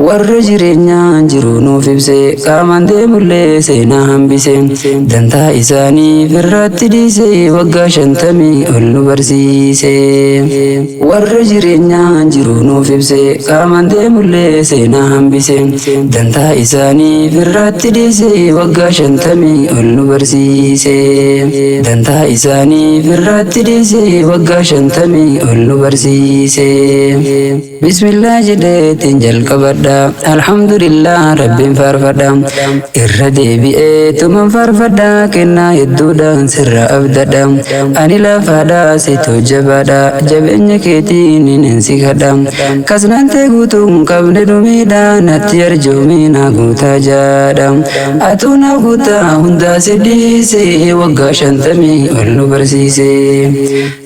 warra jireenyaan jiru nuuf ibse qaamaan deemullee seenaa hambise dantaa isaaniif irratti dhiise waggaa 50 ol nu barsiise warra jireenyaan jiru nuuf ibse qaamaan deemullee seenaa hambise dantaa isaaniif irratti dhiise waggaa 50 ol nu barsiise dantaa isaaniif irratti dhiise waggaa 50 ol nu barsiise bismillah jedheetiin jalqabadha alhamdulillah rabbiin faarfadha irra deebi'ee tuman faarfadha kennaa hedduudhaan sirra abdadha ani lafaadha situ jabaadha jabeenya keetiin ninsi kadha kasnante guutuun qabne dhumiidha natti arjoomina guutaa jaadha atuuna guutaa hundaa sidhiise waggaa 50 ol nu barsiise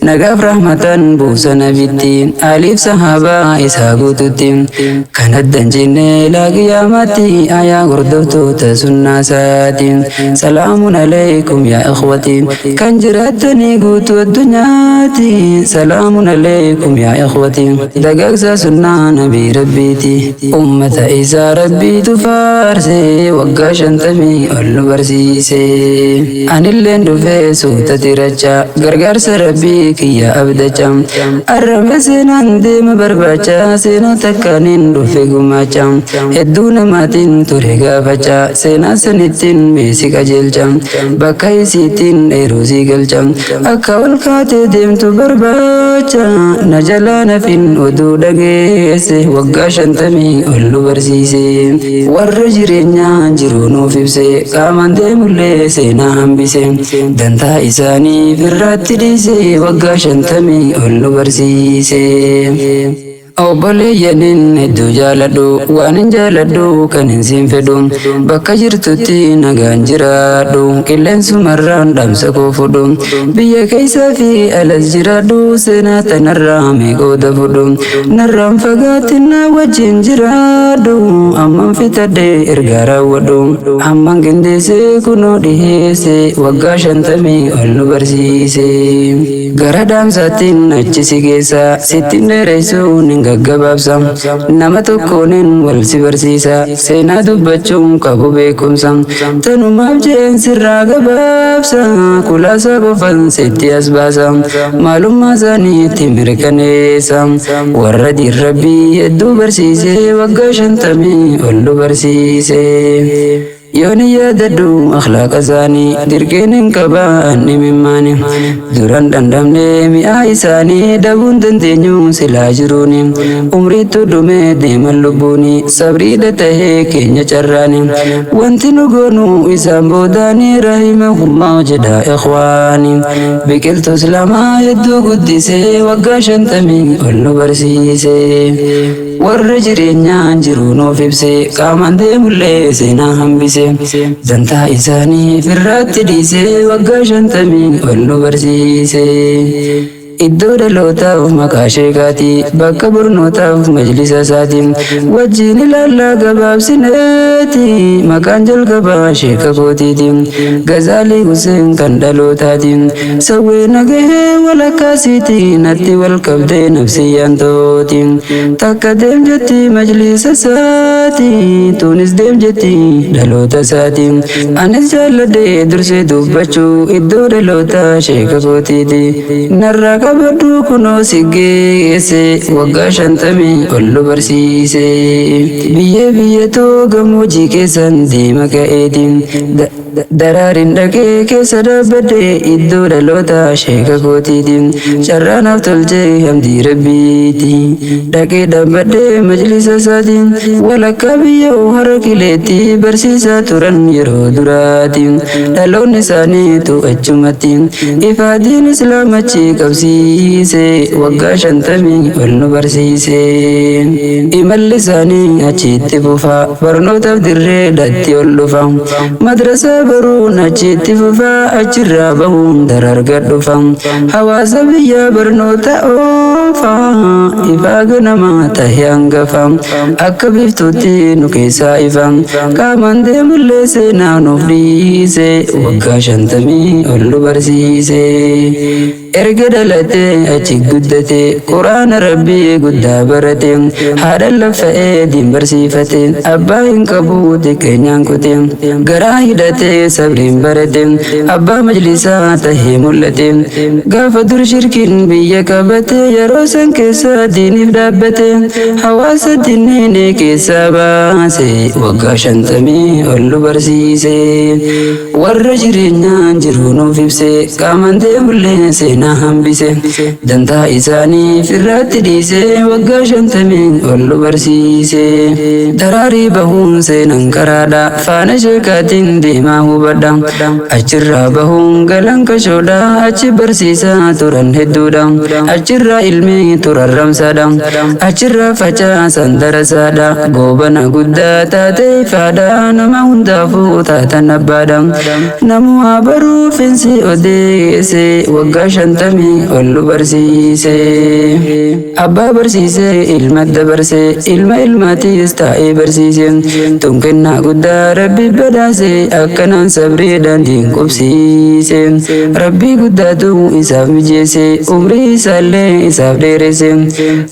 nagaaf rahmatan buusa nabitti aliif sahaabaa isaa guututti kan addan jenne la qiyamati aya gordoftoota sunnaa saati salaamun alaykum ya ikhwati kan jiraatani guutuu addunyaati salaamun alaykum ya ikhwati dagaagsa sunnaa nabii rabbiiti ummata isaa rabbiitu faarse waggaa 50 ol nu barsiise anilleen dhufee suuta tiracha gargaarsa rabbii kiyya abdacha arraba seenaan deema barbaacha seenaa takkaanin dhufe gumaacha hedduu namaatiin ture gaafacha seenaa sanittiin meesi qajeelcha bakka isiittiin dheerusii galcha akka ol kaatee deemtu barbaacha na jalaa nafin oduu dhageesse waggaa 50 ol nu barsiise warra jireenyaa jiru nuuf ibse qaamaan deemullee seenaa hambise dantaa isaaniif irratti dhiise waggaa 50 ol nu barsiise obboleeyyanin hedduu jaaladhu waan hin jaaladhu kan hin siin fedhu bakka jirtutti nagaan jiraadhu qilleensumarraan dhaamsa koo fudhu biyya keessaa fi alas jiraadhu seenaa tanarraa meeqooda fudhu narraan fagaatin na wajjin jiraadhu amman fitadhe ergaa raawwadhu amman qindeesse kunoo dhiheesse waggaa 50 ol nu barsiise gara dhaamsaatiin achisi keessa sittiin dheereessuun hin gaggabaabsa nama tokkoonin wal si barsiisa seenaa dubbachuun qabu beekumsa tanumaaf jeen sirraa gabaabsa kulaasaa qofan sitti as baasa maalummaa isaaniitti mirkaneessa warra diin rabbii hedduu barsiise waggaa 50 ol nu barsiise yooni yaadadhu akhlaaqa isaanii dirqeen qabaan dhimimmaani duran dandamne mi'aa isaanii dhabuun dandeenyu silaa jiruuni umriitu dhume deeman lubbuuni sabriidha tahee keenya carraani wanti nu goonu isaan boodaani rahimahullah jedha ikhwaani biqiltuu islaamaa hedduu guddise waggaa 50 ol nu barsiise warra jireenyaan jiru nuuf ibse qaamaan deemullee seenaa hambise dantaa isaaniif irratti dhiise waggaa 50 ol nu barsiise iddoo dhalootaaf maqaa sheekaati bakka barnootaaf majlisa isaati wajjin ilaallaa gabaabsineeti maqaan jalqabaa sheeka kootiiti Gazaalii Huseen kan dhalootaati sawwee nagahee walakkaasiiti natti wal qabdee nafsiyyaan tooti takka deem jetti majlisa isaati tuunis deem jetti dhaloota isaati anis jaalladhee dursee dubbachuu iddoo dhalootaa sheeka kootiiti narraa kabadhu kunoo si geesse waggaa 50 ol nu barsiise biyya too gammoojjii keessan deema ka'eetiin daraarin dhaqee keessa dhaabbadhe iddoo dhaloota sheeka kootiitiin carraanaaf tolchee hamdii rabbiiti dhaqee dhaabbadhe majlisa isaatiin walakkaa biyya hara kileetti barsiisaa turan yeroo duraati dhaloonni isaaniitu achumatti ifaadiin islaamachi qabsiise waggaa 50 ol nu barsiise imalli isaanii achitti fufa barnootaaf dirree dhatti ol dhufa madrasaa baruun achitti fufa achirraa bahuun dararga dhufa hawaasa biyya barnoota oofa ifaa ganama tahee hangafa akka biftuutti nu keessaa ifa qaamaan deemullee seenaa nuuf dhiise waggaa 50 ol nu barsiise erga dhalate achi guddate quraana rabbii guddaa barate haadha lafa'ee diin barsiifate abbaa hin qabu xiqqeenyaan kute garaa hidhate sabriin barate abbaa majlisaa tahee mul'ate gaafa dur shirkiin biyya qabate yeroo san keessa diiniif dhaabbate hawaasa dinneen keessaa baase waggaa 50 ol nu barsiise warra jireenyaan jiru nuuf ibse qaamaan deemullee seenaa hambise dantaa isaanii firraatti dhiise waggaa 50 ol nu barsiise daraarii bahuun seenan karaadha faana sheekaatiin deemaa hubadha achirraa bahuun galan kashoodha achi barsiisaa turan hedduudha achirraa ilmi turan ramsaadha achirraa facaasan darasaadha goobana guddaa taate ifaadha nama hundaafuu taatan abbaadha namu haa baruufinsi odeesse waggaa 50 ol nu barsiise abbaa barsiise ilma dabarse ilma ilmaatiis taa'ee barsiise tunkennaa guddaa rabbi badhaase akkanaan sabrii daandiin qubsiise rabbii guddaatu isaaf mijeesse umrii isaallee isaaf dheeresse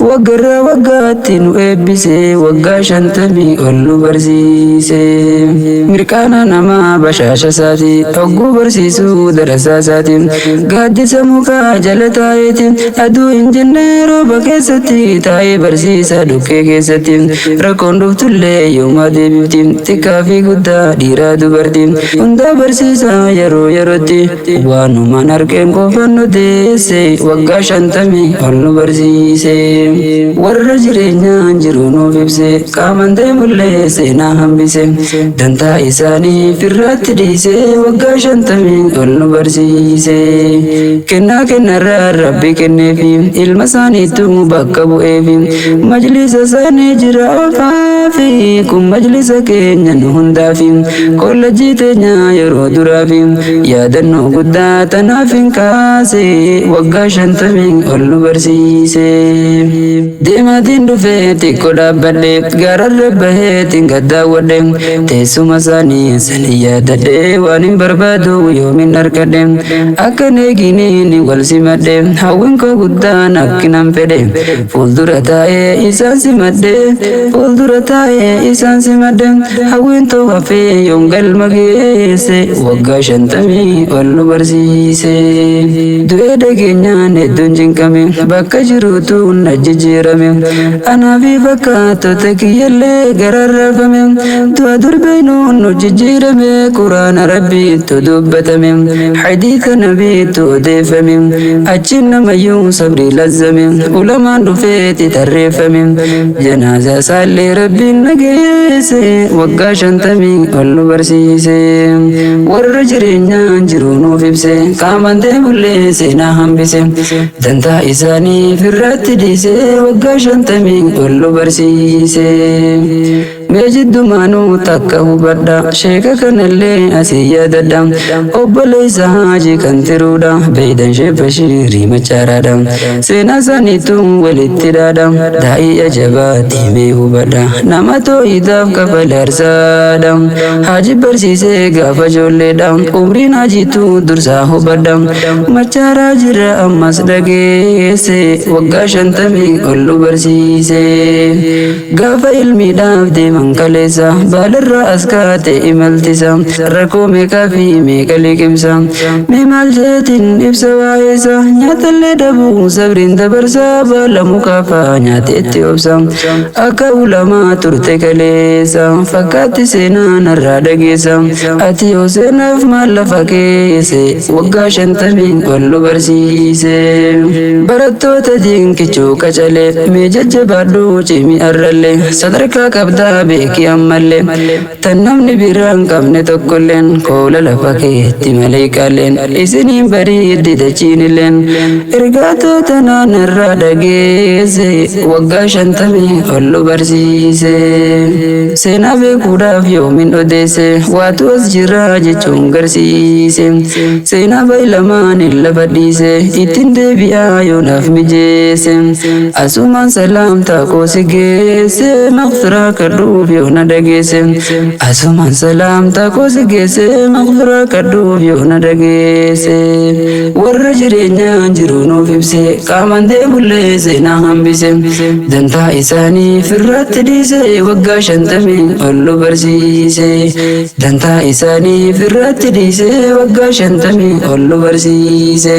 waggarraa waggaatti nu eebbise waggaa 50 ol nu barsiise mirqaana namaa bashaasha isaati hogguu barsiisuu darasaa isaati gaaddisa mukaa jala taa'eeti aduu hin jenne rooba keessatti taa'ee barsiisa dhukkee keessatti rakkoon dhuftullee yooma deebifti xiqqaa fi guddaa dhiiraa dubartii hundaa barsiisa yeroo yerootti waanumaan argeen qofan odeesse waggaa 50 ol nu barsiise warra jireenyaan jiru nuuf ibse qaamaan deemullee seenaa hambise dantaa isaanii firraatti dhiise waggaa 50 ol nu barsiise kennaa kennarraa rabbi kenneefi ilma isaaniitu bakka bu'eefi majlisa isaanii jira ofaafi kun majlisa keenya nu hundaafi kollajjii teenya yeroo duraafi yaadannoo guddaa tanaaf hin kaase waggaa 50 ol nu barsiise deemaatiin dhufee xiqqoo dhaabbadhe gaararra baheetiin gaddaawwadhe teessuma isaanii sanii yaadadhe waan hin barbaadu yoomin argadhe akka neeginiin wal simadhe hawwiin koo guddaan akkinan fedhe fuuldura taa'ee isaan simadhe fuuldura taa'ee isaan simadhe hawwiin too hafee yoon galma geesse waggaa 50 ol nu barsiise du'ee dhageenyaan hedduun jinqame bakka jiruutu na jijjiirame anaafi fakkaattota kiyyallee gararraafame du'a durbeenuun nu jijjiirame quraana rabbiitu dubbatame hadiisa nabiitu odeeffame achiin namayyuu sabrii lazzame ulamaan dhufeeti tarreeffame janaaza isaallee rabbiin nageesse waggaa 50 ol nu barsiise warra jireenyaan jiru nuuf ibse qaamaan deemullee seenaa hambise dantaa isaanii firraatti dhiise waggaa 50 ol nu barsiise mee jiddumaanuu takka hubadha sheeka kanallee asii yaadadha obboleessa haajii kan tiruudha beeydan shee bashiirii machaaraadha seenaa isaaniitu walitti dhaadha daa'ii ajabaatti mee hubadha nama too'iidhaaf kafale arsaadha haajii barsiisee gaafa ijoolleedha umriin haajiitu dursaa hubadha machaaraa jira ammas dhageesse waggaa 50 ol nu barsiise gaafa ilmiidhaaf deeman kaleessa baalarraa as kaate imaltisa rakkoo meeqaa fi meeqa liqimsa mee maal jeetiin ibsa waa'eessa nyaatallee dhabuu sabriin dabarsa baala mukaafaa nyaateetti obsa akka ulamaa turte kaleessa fakkaatti seenaa narraa dhageessa ati yoo seenaaf maal lafa keesse waggaa 50 ol nu barsiise barattoota dinqichuu qacalee mee jajjabaadhu cimi arrallee sadarkaa qabdaa beekii ammallee tan namni biraan qabne tokkolleen koola lafa keetti malee qaalleen isiniin bareeddi dachiinilleen ergaatoota naannarraa dhageesse waggaa 50 ol nu barsiise seenaa beekuudhaaf yoomin odeesse waatu as jira jechuun garsiise seenaa baylamaan hin lafa dhiise ittiin deebi'aa yoonaaf mijeesse asumaan salaamtaa koo si geesse maqfiraa kadhuu kadhuuf yoo na dhageesse asumaan salaamtaa koo si geesse maghfiraa kadhuuf yoo na dhageesse warra jireenyaa jiru nuuf ibse qaamaan deemullee seenaa hambise dantaa isaanii firratti dhiise waggaa 50 ol nu barsiise dantaa isaanii firratti dhiise waggaa 50 ol nu barsiise.